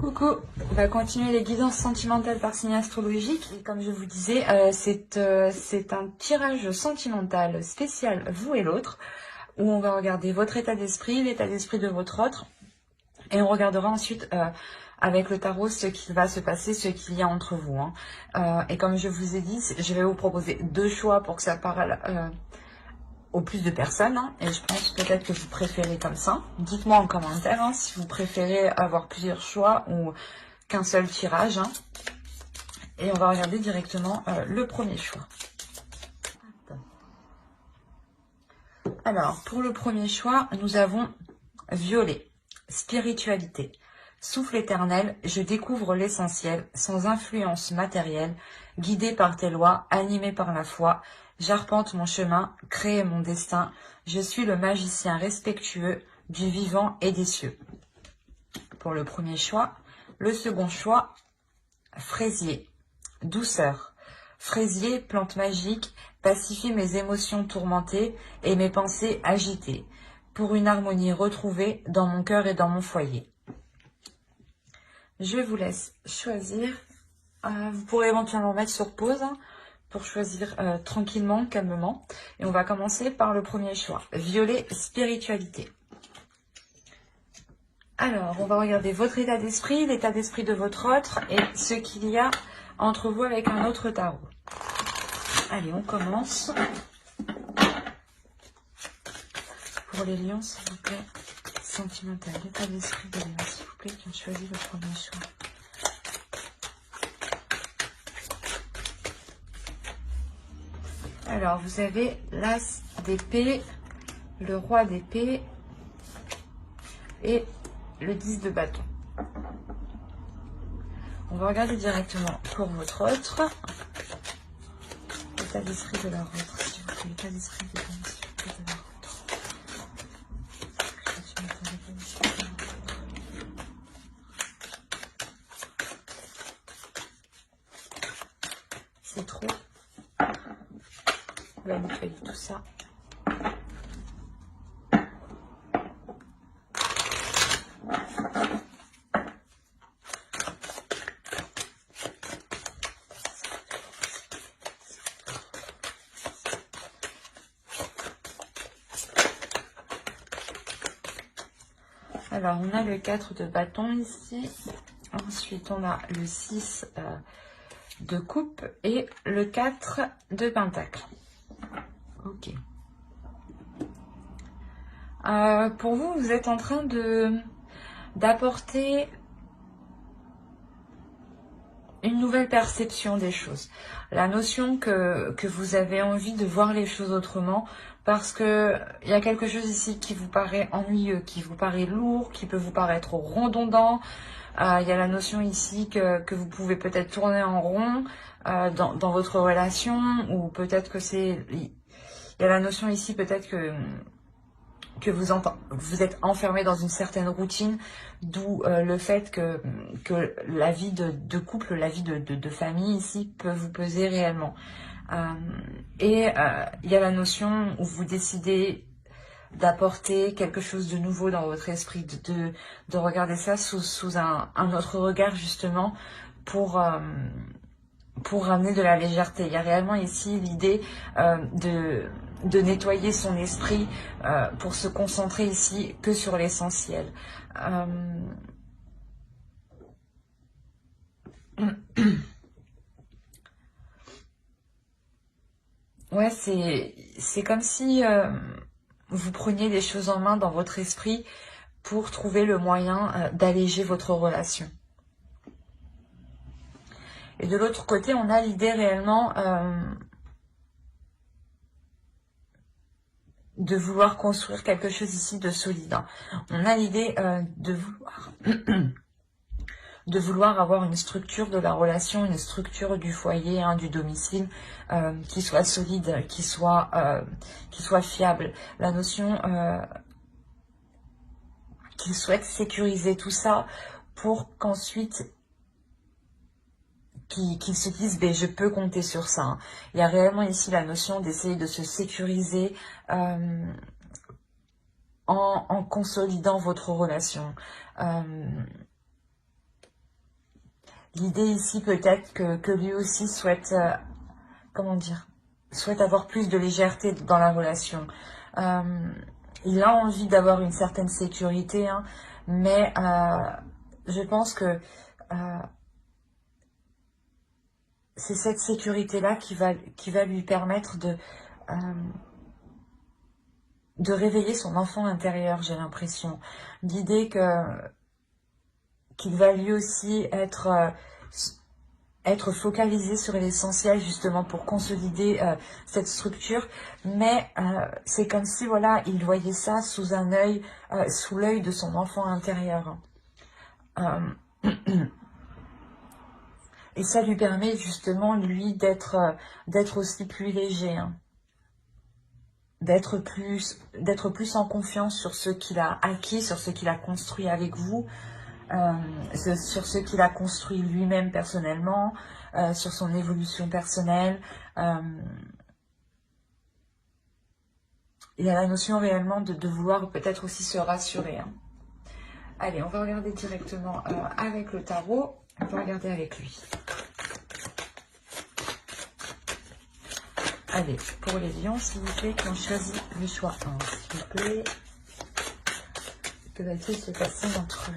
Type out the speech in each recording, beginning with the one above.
Coucou, on va continuer les guidances sentimentales par signe astrologique. Et comme je vous disais, c'est un tirage sentimental spécial vous et l'autre, où on va regarder votre état d'esprit, l'état d'esprit de votre autre, et on regardera ensuite avec le tarot ce qui va se passer, ce qu'il y a entre vous. Et comme je vous ai dit, je vais vous proposer deux choix pour que ça parle au plus de personnes, et je pense peut-être que vous préférez comme ça. Dites-moi en commentaire si vous préférez avoir plusieurs choix ou qu'un seul tirage. Et on va regarder directement le premier choix. Alors, pour le premier choix, nous avons violet, spiritualité. Souffle éternel, je découvre l'essentiel, sans influence matérielle, guidé par tes lois, animé par la foi. J'arpente mon chemin, crée mon destin. Je suis le magicien respectueux du vivant et des cieux. Pour le premier choix. Le second choix, fraisier, douceur. Fraisier, plante magique, pacifie mes émotions tourmentées et mes pensées agitées, pour une harmonie retrouvée dans mon cœur et dans mon foyer. Je vous laisse choisir. Vous pourrez éventuellement mettre sur pause pour choisir tranquillement, calmement. Et on va commencer par le premier choix. Violet, spiritualité. Alors, on va regarder votre état d'esprit, l'état d'esprit de votre autre et ce qu'il y a entre vous avec un autre tarot. Allez, on commence. Pour les lions, s'il vous plaît, sentimental, l'état d'esprit des lions, s'il vous plaît, qui ont choisi le premier choix. Alors, vous avez l'as d'épée, le roi d'épée et le 10 de bâton. On va regarder directement pour votre autre. L'état d'esprit de leur autre, s'il vous plaît, l'état d'esprit de leur autre. C'est trop. On va nettoyer tout ça. Alors, on a le 4 de bâton ici. Ensuite, on a le 6 de coupe et le 4 de pentacle. Ok. Pour vous, vous êtes en train d'apporter une nouvelle perception des choses. La notion que vous avez envie de voir les choses autrement, parce que il y a quelque chose ici qui vous paraît ennuyeux, qui vous paraît lourd, qui peut vous paraître redondant. Il y a la notion ici que vous pouvez peut-être tourner en rond dans votre relation, ou peut-être que c'est... Il y a la notion ici peut-être que vous êtes enfermé dans une certaine routine, d'où le fait que la vie de couple, la vie de famille ici peut vous peser réellement. Il y a la notion où vous décidez d'apporter quelque chose de nouveau dans votre esprit, de regarder ça sous un autre regard justement pour ramener de la légèreté. Il y a réellement ici l'idée de nettoyer son esprit pour se concentrer ici que sur l'essentiel. Ouais, c'est comme si vous preniez les choses en main dans votre esprit pour trouver le moyen d'alléger votre relation. Et de l'autre côté, on a l'idée réellement de vouloir construire quelque chose ici de solide. On a l'idée de vouloir avoir une structure de la relation, une structure du foyer, du domicile, qui soit solide, qui soit fiable. La notion qu'il souhaite sécuriser tout ça pour qu'ensuite qu'ils se disent ben, je peux compter sur ça. Il y a réellement ici la notion d'essayer de se sécuriser en consolidant votre relation. L'idée ici peut-être que lui aussi souhaite, comment dire, souhaite avoir plus de légèreté dans la relation. Il a envie d'avoir une certaine sécurité, hein, mais je pense que c'est cette sécurité-là qui va lui permettre de réveiller son enfant intérieur, j'ai l'impression. L'idée qu'il va lui aussi être focalisé sur l'essentiel justement pour consolider cette structure, mais c'est comme si voilà, il voyait ça sous un œil, sous l'œil de son enfant intérieur. Et ça lui permet justement lui d'être aussi plus léger, hein. D'être plus en confiance sur ce qu'il a acquis, sur ce qu'il a construit avec vous, sur ce qu'il a construit lui-même personnellement, sur son évolution personnelle. Il y a la notion réellement de vouloir peut-être aussi se rassurer, hein. Allez, on va regarder directement avec le tarot. On va regarder avec lui. Allez, pour les lions, s'il vous plaît, qui ont choisi le choix 1, s'il vous plaît. Que va-t-il se passer entre eux?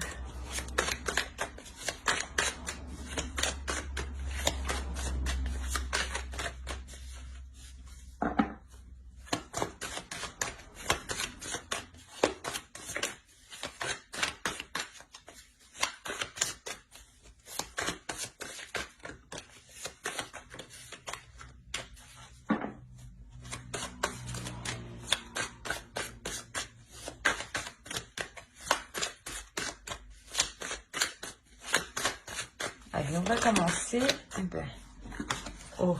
Allez, on va commencer. Oh.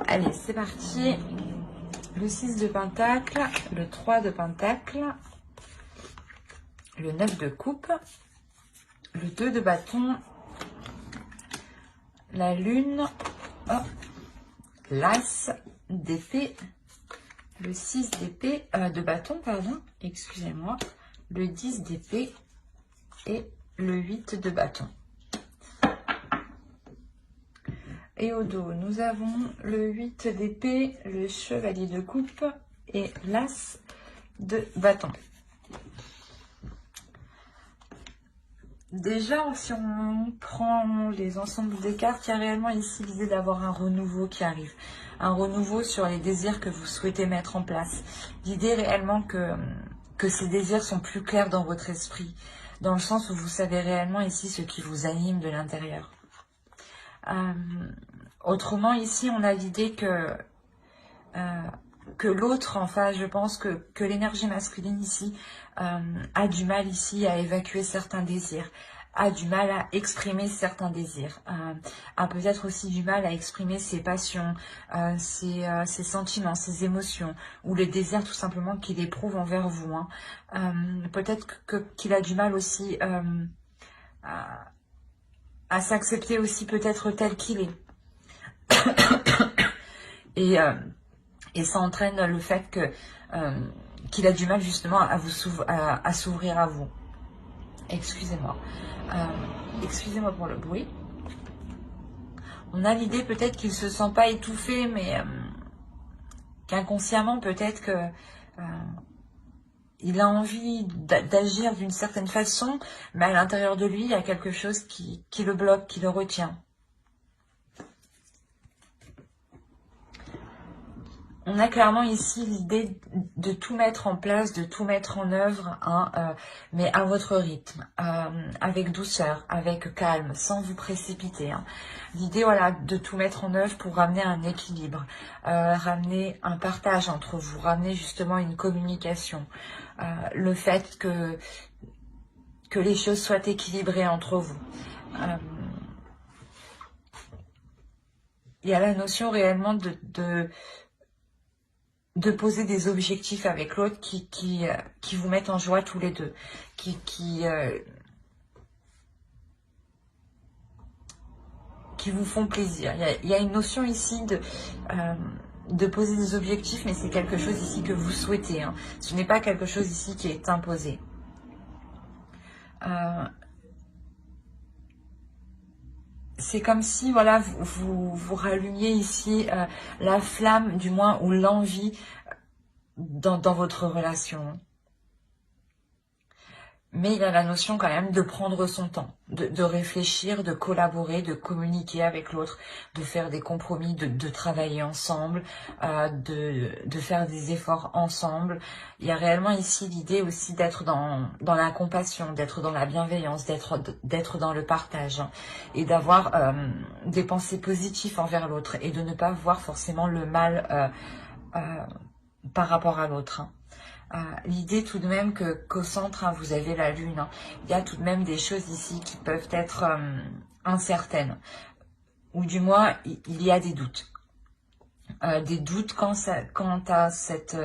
Allez, c'est parti. Le 6 de Pentacle, le 3 de Pentacle, le 9 de Coupe, le 2 de Bâton, la Lune, oh, l'As d'épée, le 6 d'épée, de Bâton, pardon, excusez-moi, le 10 d'épée et le 8 de Bâton. Et au dos, nous avons le 8 d'épée, le chevalier de coupe et l'as de bâton. Déjà, si on prend les ensembles des cartes, il y a réellement ici l'idée d'avoir un renouveau qui arrive. Un renouveau sur les désirs que vous souhaitez mettre en place. L'idée réellement que ces désirs sont plus clairs dans votre esprit. Dans le sens où vous savez réellement ici ce qui vous anime de l'intérieur. Autrement, ici, on a l'idée que l'autre, enfin, je pense que l'énergie masculine ici a du mal ici à évacuer certains désirs, a du mal à exprimer certains désirs, a peut-être aussi du mal à exprimer ses passions, ses sentiments, ses émotions, ou les désirs tout simplement qu'il éprouve envers vous, hein. Peut-être qu'il a du mal aussi à s'accepter aussi peut-être tel qu'il est. Et ça entraîne le fait qu'il a du mal justement à s'ouvrir à vous. Excusez-moi. Excusez-moi pour le bruit. On a l'idée peut-être qu'il ne se sent pas étouffé, mais qu'inconsciemment peut-être que il a envie d'agir d'une certaine façon, mais à l'intérieur de lui, il y a quelque chose qui le bloque, qui le retient. On a clairement ici l'idée de tout mettre en place, de tout mettre en œuvre, hein, mais à votre rythme, avec douceur, avec calme, sans vous précipiter, hein. L'idée, voilà, de tout mettre en œuvre pour ramener un équilibre, ramener un partage entre vous, ramener justement une communication, le fait que les choses soient équilibrées entre vous. Il y a la notion réellement de poser des objectifs avec l'autre qui vous mettent en joie tous les deux, qui vous font plaisir. Il y a une notion ici de poser des objectifs, mais c'est quelque chose ici que vous souhaitez, hein. Ce n'est pas quelque chose ici qui est imposé. C'est comme si, voilà, vous rallumiez ici la flamme, du moins, ou l'envie dans votre relation. Mais il y a la notion quand même de prendre son temps, de réfléchir, de collaborer, de communiquer avec l'autre, de faire des compromis, de travailler ensemble, de faire des efforts ensemble. Il y a réellement ici l'idée aussi d'être dans la compassion, d'être dans la bienveillance, d'être dans le partage, hein, et d'avoir des pensées positives envers l'autre et de ne pas voir forcément le mal par rapport à l'autre, hein. L'idée tout de même qu'au centre, hein, vous avez la lune, hein. Il y a tout de même des choses ici qui peuvent être incertaines, ou du moins il y a des doutes. Des doutes quant à cette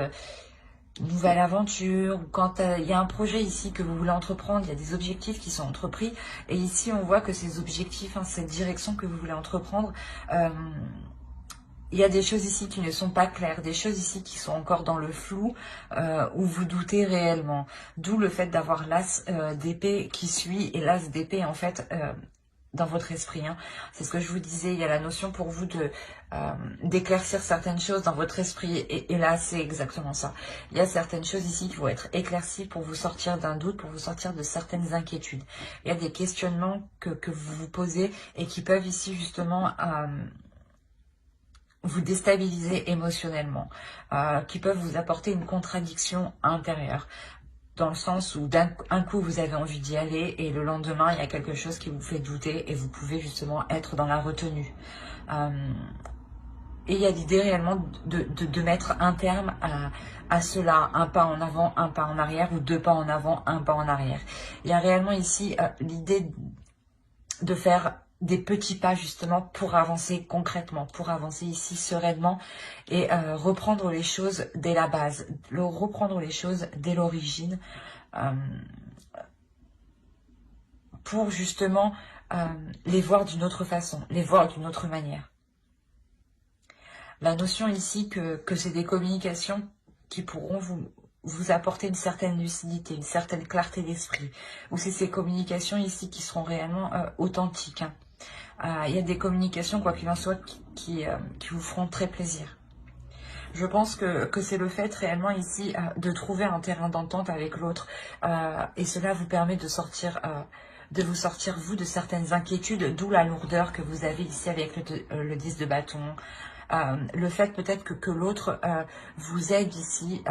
nouvelle aventure, ou quand il y a un projet ici que vous voulez entreprendre, il y a des objectifs qui sont entrepris, et ici on voit que ces objectifs, hein, cette direction que vous voulez entreprendre, il y a des choses ici qui ne sont pas claires, des choses ici qui sont encore dans le flou, où vous doutez réellement. D'où le fait d'avoir l'as d'épée qui suit, et l'as d'épée en fait dans votre esprit, hein. C'est ce que je vous disais, il y a la notion pour vous d'éclaircir certaines choses dans votre esprit, et là c'est exactement ça. Il y a certaines choses ici qui vont être éclaircies pour vous sortir d'un doute, pour vous sortir de certaines inquiétudes. Il y a des questionnements que vous vous posez et qui peuvent ici justement vous déstabiliser émotionnellement, qui peuvent vous apporter une contradiction intérieure, dans le sens où d'un coup vous avez envie d'y aller et le lendemain il y a quelque chose qui vous fait douter et vous pouvez justement être dans la retenue. Et il y a l'idée réellement de mettre un terme à cela, un pas en avant, un pas en arrière, ou deux pas en avant, un pas en arrière. Il y a réellement ici l'idée de faire des petits pas justement pour avancer concrètement, pour avancer ici sereinement et reprendre les choses dès la base, reprendre les choses dès l'origine, pour justement les voir d'une autre façon, les voir d'une autre manière. La notion ici que c'est des communications qui pourront vous apporter une certaine lucidité, une certaine clarté d'esprit, ou c'est ces communications ici qui seront réellement authentiques, hein. Il y a des communications, quoi qu'il en soit, qui vous feront très plaisir. Je pense que c'est le fait réellement ici de trouver un terrain d'entente avec l'autre, et cela vous permet de vous sortir, vous, de certaines inquiétudes, d'où la lourdeur que vous avez ici avec le 10 de bâton. Le fait peut-être que l'autre vous aide ici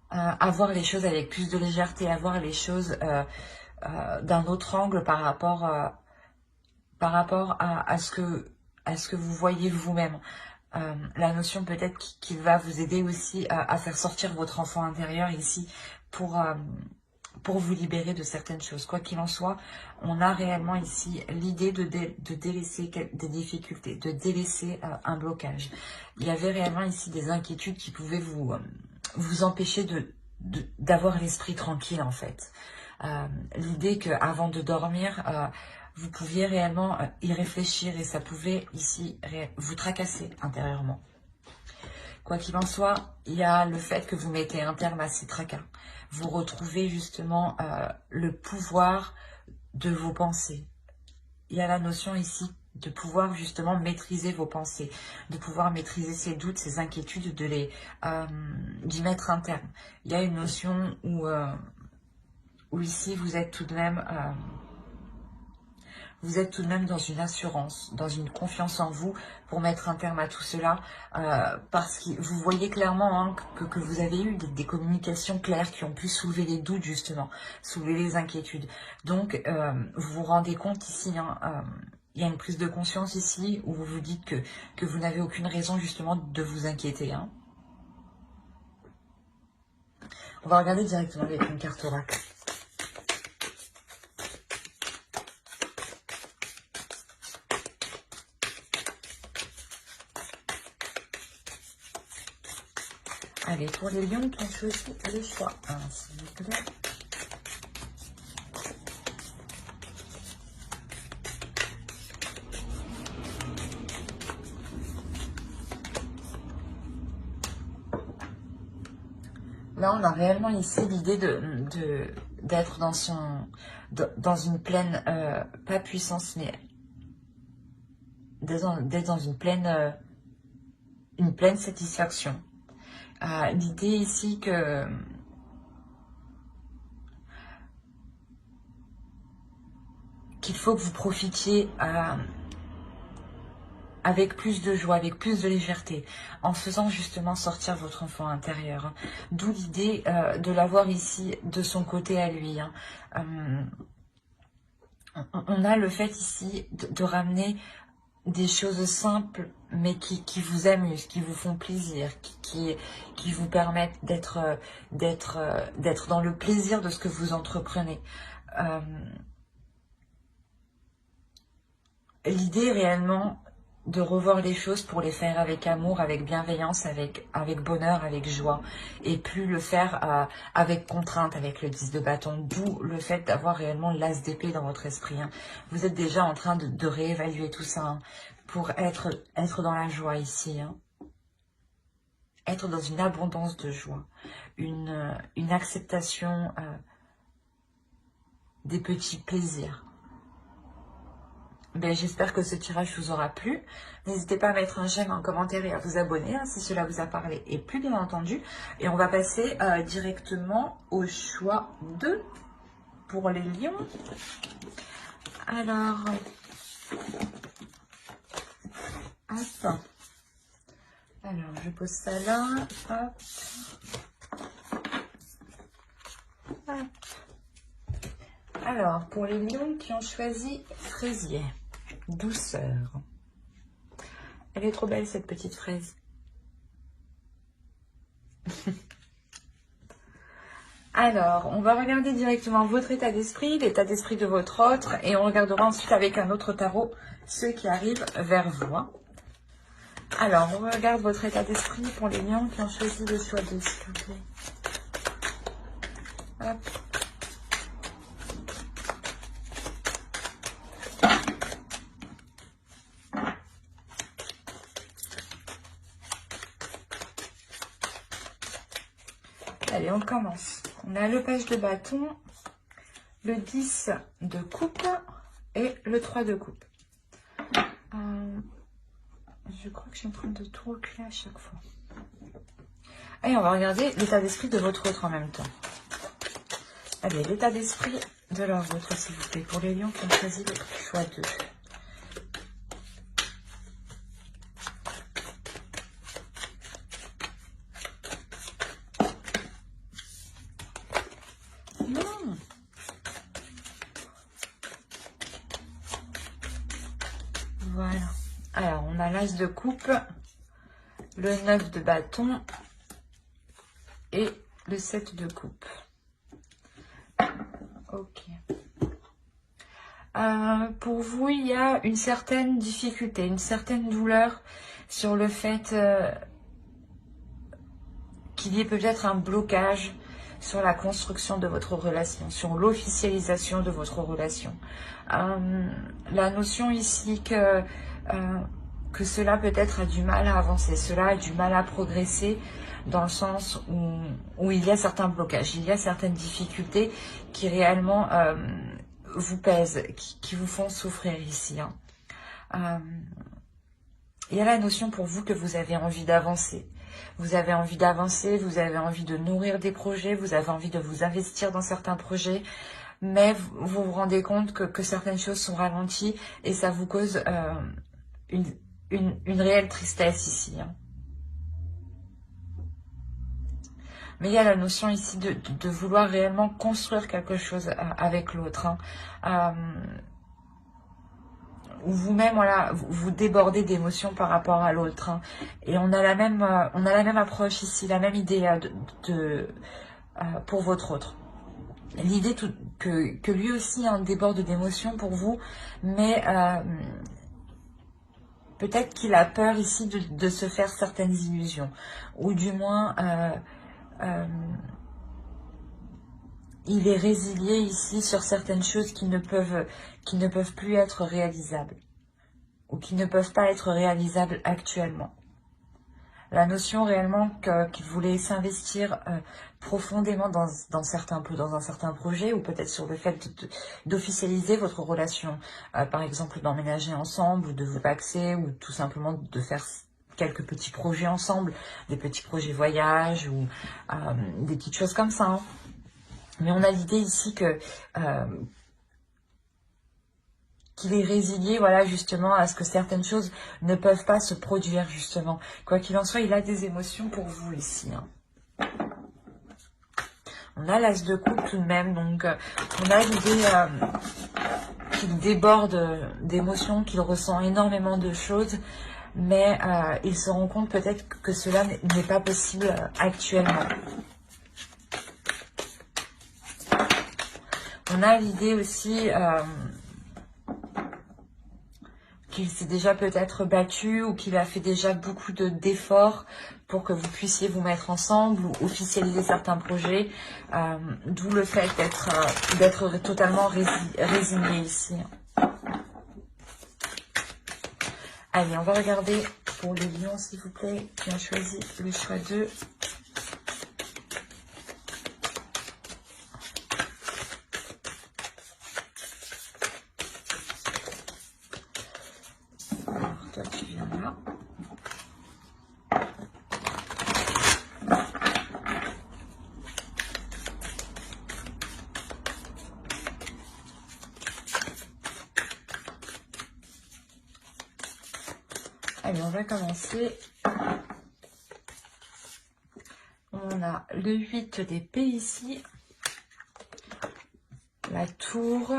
à voir les choses avec plus de légèreté, à voir les choses d'un autre angle par rapport à ce que vous voyez vous-même. La notion peut-être qui va vous aider aussi à faire sortir votre enfant intérieur ici pour vous libérer de certaines choses. Quoi qu'il en soit, on a réellement ici l'idée de délaisser des difficultés, de délaisser un blocage. Il y avait réellement ici des inquiétudes qui pouvaient vous empêcher d'avoir l'esprit tranquille en fait. L'idée qu'avant de dormir, vous pouviez réellement y réfléchir et ça pouvait ici vous tracasser intérieurement. Quoi qu'il en soit, il y a le fait que vous mettez un terme à ces tracas. Vous retrouvez justement le pouvoir de vos pensées. Il y a la notion ici de pouvoir justement maîtriser vos pensées, de pouvoir maîtriser ces doutes, ces inquiétudes, d'y mettre un terme. Il y a une notion où ici vous êtes tout de même dans une assurance, dans une confiance en vous pour mettre un terme à tout cela, parce que vous voyez clairement hein, que vous avez eu des communications claires qui ont pu soulever les doutes justement, soulever les inquiétudes. Donc vous vous rendez compte ici, hein, il y a une prise de conscience ici où vous vous dites que vous n'avez aucune raison justement de vous inquiéter, hein. On va regarder directement avec une carte oracle. Allez, pour les lions qui ont choisi le choix 1, s'il vous plaît. Là, on a réellement ici l'idée d'être dans une pleine, pas puissance, mais d'être dans une pleine satisfaction. L'idée ici qu'il faut que vous profitiez avec plus de joie, avec plus de légèreté, en faisant justement sortir votre enfant intérieur. Hein. D'où l'idée de l'avoir ici de son côté à lui. Hein. On a le fait ici de ramener des choses simples, mais qui vous amusent, qui vous font plaisir, qui vous permettent d'être dans le plaisir de ce que vous entreprenez. L'idée réellement de revoir les choses pour les faire avec amour, avec bienveillance, avec bonheur, avec joie, et plus le faire avec contrainte, avec le 10 de bâton, d'où le fait d'avoir réellement l'as d'épée dans votre esprit. Hein. Vous êtes déjà en train de réévaluer tout ça, hein, pour être dans la joie ici, hein. Être dans une abondance de joie, une acceptation des petits plaisirs. Ben, j'espère que ce tirage vous aura plu. N'hésitez pas à mettre un j'aime, un commentaire et à vous abonner hein, si cela vous a parlé et plu bien entendu. Et on va passer directement au choix 2 pour les lions. Alors, hop. Alors, je pose ça là. Hop. Hop. Alors, pour les lions qui ont choisi fraisier. Douceur. Elle est trop belle cette petite fraise. Alors, on va regarder directement votre état d'esprit, l'état d'esprit de votre autre, et on regardera ensuite avec un autre tarot ceux qui arrivent vers vous. Alors, on regarde votre état d'esprit pour les lions qui ont choisi le choix de s'il vous plaît. Hop. Allez, on commence. On a le page de bâton, le 10 de coupe et le 3 de coupe. Je crois que je suis en train de tout reculer à chaque fois. Allez, on va regarder l'état d'esprit de votre autre en même temps. Allez, l'état d'esprit de leur vôtre, s'il vous plaît, pour les lions qui ont choisi le choix 2. Voilà. Alors, on a l'as de coupe, le 9 de bâton et le 7 de coupe. Ok. Pour vous, il y a une certaine difficulté, une certaine douleur sur le fait qu'il y ait peut-être un blocage sur la construction de votre relation, sur l'officialisation de votre relation. La notion ici que cela peut-être a du mal à avancer, cela a du mal à progresser dans le sens où il y a certains blocages, il y a certaines difficultés qui réellement vous pèsent, qui vous font souffrir ici. Il y a la notion pour vous que vous avez envie d'avancer. Vous avez envie d'avancer, vous avez envie de nourrir des projets, vous avez envie de vous investir dans certains projets, mais vous vous rendez compte que certaines choses sont ralenties et ça vous cause une réelle tristesse ici. Mais il y a la notion ici de vouloir réellement construire quelque chose avec l'autre. Où vous-même, voilà, vous débordez d'émotions par rapport à l'autre. Et on a la même approche ici, la même idée pour votre autre. L'idée que lui aussi déborde d'émotions pour vous, mais peut-être qu'il a peur ici de se faire certaines illusions. Ou du moins, il est résilié ici sur certaines choses qui ne peuvent plus être réalisables ou qui ne peuvent pas être réalisables actuellement. La notion réellement qu'il voulait s'investir profondément dans un certain projet, ou peut-être sur le fait d'officialiser votre relation. Par exemple, d'emménager ensemble, ou de vous paxer, ou tout simplement de faire quelques petits projets ensemble, des petits projets voyage, ou des petites choses comme ça. Hein. Mais on a l'idée ici que qu'il est résilié, voilà, justement, à ce que certaines choses ne peuvent pas se produire, justement. Quoi qu'il en soit, il a des émotions pour vous, ici. Hein. On a l'as de coupe tout de même, donc on a l'idée qu'il déborde d'émotions, qu'il ressent énormément de choses, mais il se rend compte peut-être que cela n'est pas possible actuellement. On a l'idée aussi qu'il s'est déjà peut-être battu, ou qu'il a fait déjà beaucoup d'efforts pour que vous puissiez vous mettre ensemble ou officialiser certains projets, d'où le fait d'être totalement résigné ici. Allez, on va regarder pour les lions, s'il vous plaît, qui ont choisi le choix 2. Toi, tu viens là. Allez, on va commencer. On a le 8 d'épée ici. La tour.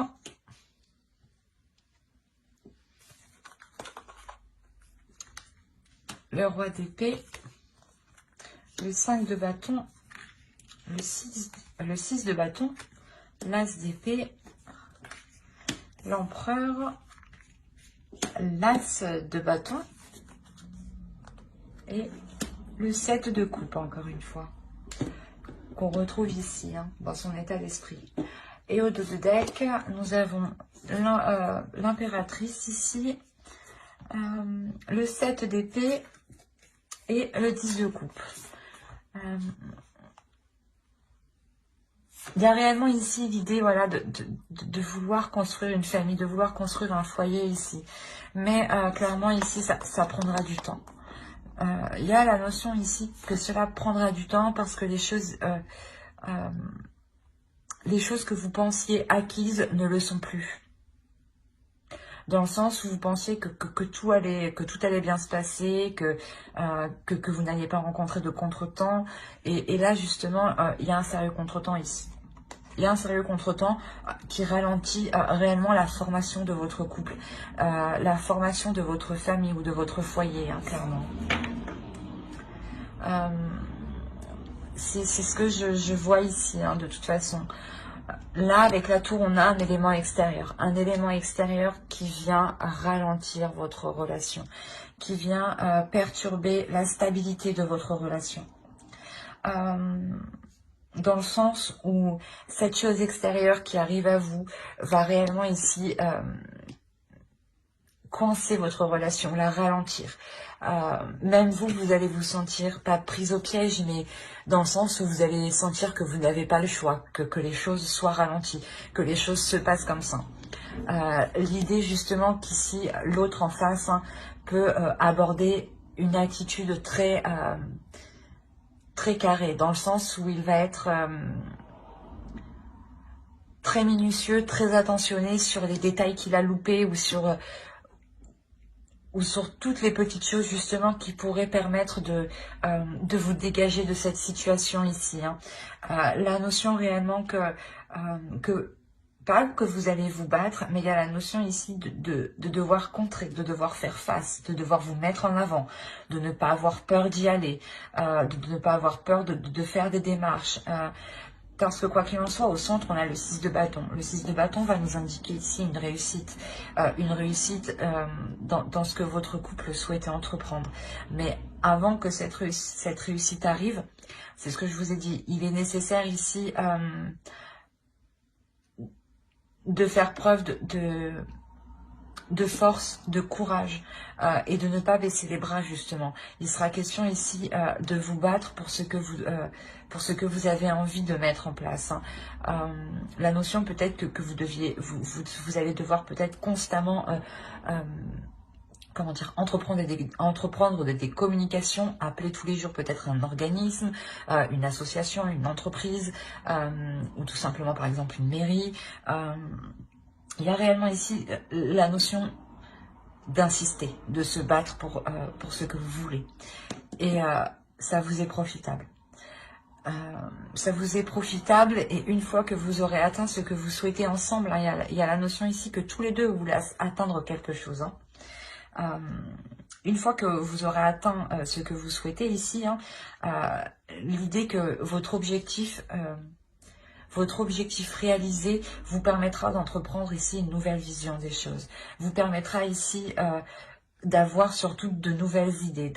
Le roi d'épée, le 5 de bâton, le 6 de bâton, l'as d'épée, l'empereur, l'as de bâton et le 7 de coupe, encore une fois, qu'on retrouve ici, hein, dans son état d'esprit. Et au dos de deck, nous avons l'impératrice ici, le 7 d'épée, et le 10 de coupe. Il y a réellement ici l'idée, voilà, de vouloir construire une famille, de vouloir construire un foyer ici. Mais clairement ici, ça prendra du temps. Il y a la notion ici que cela prendra du temps parce que les choses que vous pensiez acquises ne le sont plus. Dans le sens où vous pensiez que tout allait bien se passer, que vous n'alliez pas rencontrer de contretemps. Et là, justement, il y a un sérieux contretemps ici. Il y a un sérieux contretemps qui ralentit réellement la formation de votre couple, la formation de votre famille ou de votre foyer, hein, clairement. C'est ce que je vois ici, hein, de toute façon. Là, avec la tour, on a un élément extérieur qui vient ralentir votre relation, qui vient perturber la stabilité de votre relation. Dans le sens où cette chose extérieure qui arrive à vous va réellement ici coincer votre relation, la ralentir. Même vous allez vous sentir pas prise au piège, mais dans le sens où vous allez sentir que vous n'avez pas le choix, que les choses soient ralenties, que les choses se passent comme ça. L'idée justement qu'ici, l'autre en face peut aborder une attitude très carrée, dans le sens où il va être très minutieux, très attentionné sur les détails qu'il a loupés ou sur toutes les petites choses justement qui pourraient permettre de vous dégager de cette situation ici. Hein. La notion réellement pas que vous allez vous battre, mais il y a la notion ici de devoir contrer, de devoir faire face, de devoir vous mettre en avant, de ne pas avoir peur d'y aller, de ne pas avoir peur de faire des démarches. Parce que quoi qu'il en soit, au centre, on a le 6 de bâton. Le 6 de bâton va nous indiquer ici une réussite dans ce que votre couple souhaitait entreprendre. Mais avant que cette réussite arrive, c'est ce que je vous ai dit, il est nécessaire ici de faire preuve de force, de courage et de ne pas baisser les bras justement. Il sera question ici de vous battre pour ce que vous avez envie de mettre en place. Hein. La notion peut-être que vous allez devoir peut-être constamment comment dire, entreprendre des communications, appeler tous les jours peut-être un organisme, une association, une entreprise, ou tout simplement par exemple une mairie. Il y a réellement ici la notion d'insister, de se battre pour ce que vous voulez. Et ça vous est profitable. Ça vous est profitable et une fois que vous aurez atteint ce que vous souhaitez ensemble, hein, il y a la notion ici que tous les deux vous voulez atteindre quelque chose. Hein. Une fois que vous aurez atteint ce que vous souhaitez ici, hein, l'idée que votre objectif réalisé vous permettra d'entreprendre ici une nouvelle vision des choses, vous permettra ici d'avoir surtout de nouvelles idées,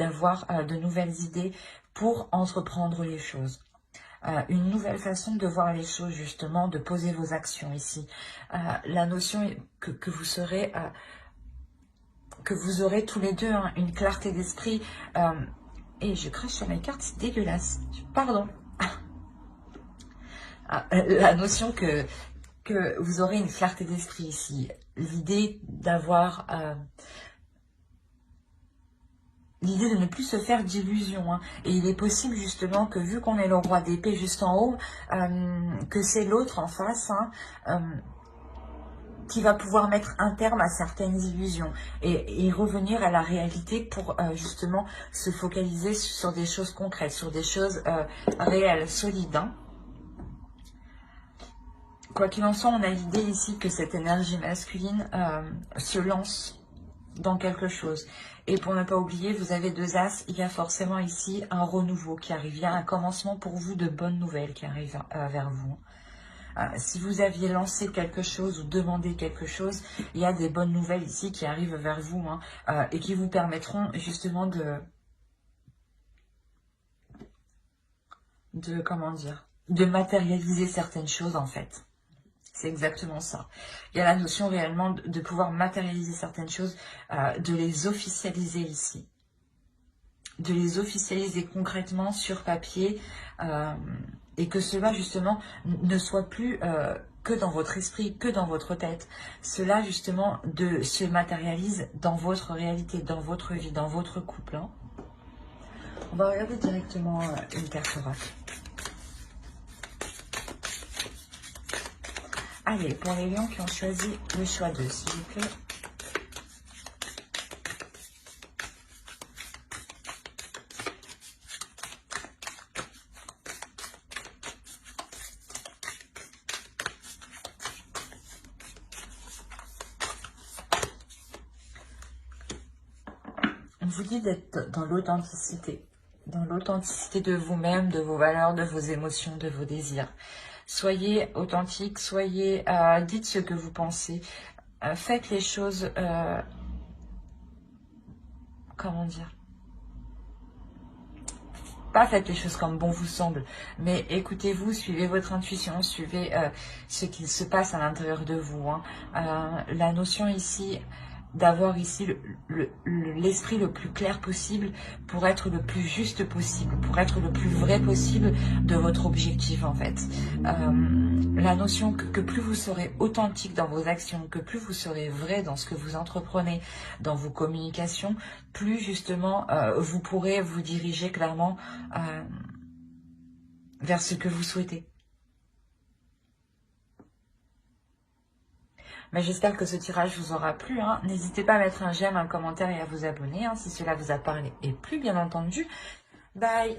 pour entreprendre les choses. Une nouvelle façon de voir les choses justement, de poser vos actions ici. La notion que vous serez... que vous aurez tous les deux hein, une clarté d'esprit. Et je crache sur mes cartes, c'est dégueulasse. Pardon. La notion que vous aurez une clarté d'esprit ici. L'idée d'avoir... l'idée de ne plus se faire d'illusions. Hein. Et il est possible justement que vu qu'on est le roi d'épée juste en haut, que c'est l'autre en face... Hein, qui va pouvoir mettre un terme à certaines illusions et revenir à la réalité pour justement se focaliser sur des choses concrètes, sur des choses réelles, solides. Hein. Quoi qu'il en soit, on a l'idée ici que cette énergie masculine se lance dans quelque chose. Et pour ne pas oublier, vous avez deux as, il y a forcément ici un renouveau qui arrive. Il y a un commencement pour vous de bonnes nouvelles qui arrivent vers vous. Si vous aviez lancé quelque chose ou demandé quelque chose, il y a des bonnes nouvelles ici qui arrivent vers vous hein, et qui vous permettront justement comment dire, de matérialiser certaines choses en fait. C'est exactement ça. Il y a la notion réellement de pouvoir matérialiser certaines choses, de les officialiser ici. De les officialiser concrètement sur papier et que cela justement ne soit plus que dans votre esprit, que dans votre tête. Cela justement se matérialise dans votre réalité, dans votre vie, dans votre couple. Hein. On va regarder directement une carte oracle. Allez, pour les lions qui ont choisi le choix 2, s'il vous plaît. On vous dit d'être dans l'authenticité de vous-même, de vos valeurs, de vos émotions, de vos désirs. Soyez authentique, dites ce que vous pensez, faites les choses, comment dire, pas faites les choses comme bon vous semble, mais écoutez-vous, suivez votre intuition, suivez ce qui se passe à l'intérieur de vous. Hein. La notion ici d'avoir ici l'esprit le plus clair possible pour être le plus juste possible, pour être le plus vrai possible de votre objectif en fait. La notion que plus vous serez authentique dans vos actions, que plus vous serez vrai dans ce que vous entreprenez, dans vos communications, plus justement vous pourrez vous diriger clairement vers ce que vous souhaitez. Mais j'espère que ce tirage vous aura plu. Hein. N'hésitez pas à mettre un j'aime, un commentaire et à vous abonner hein, si cela vous a parlé et plu, bien entendu. Bye!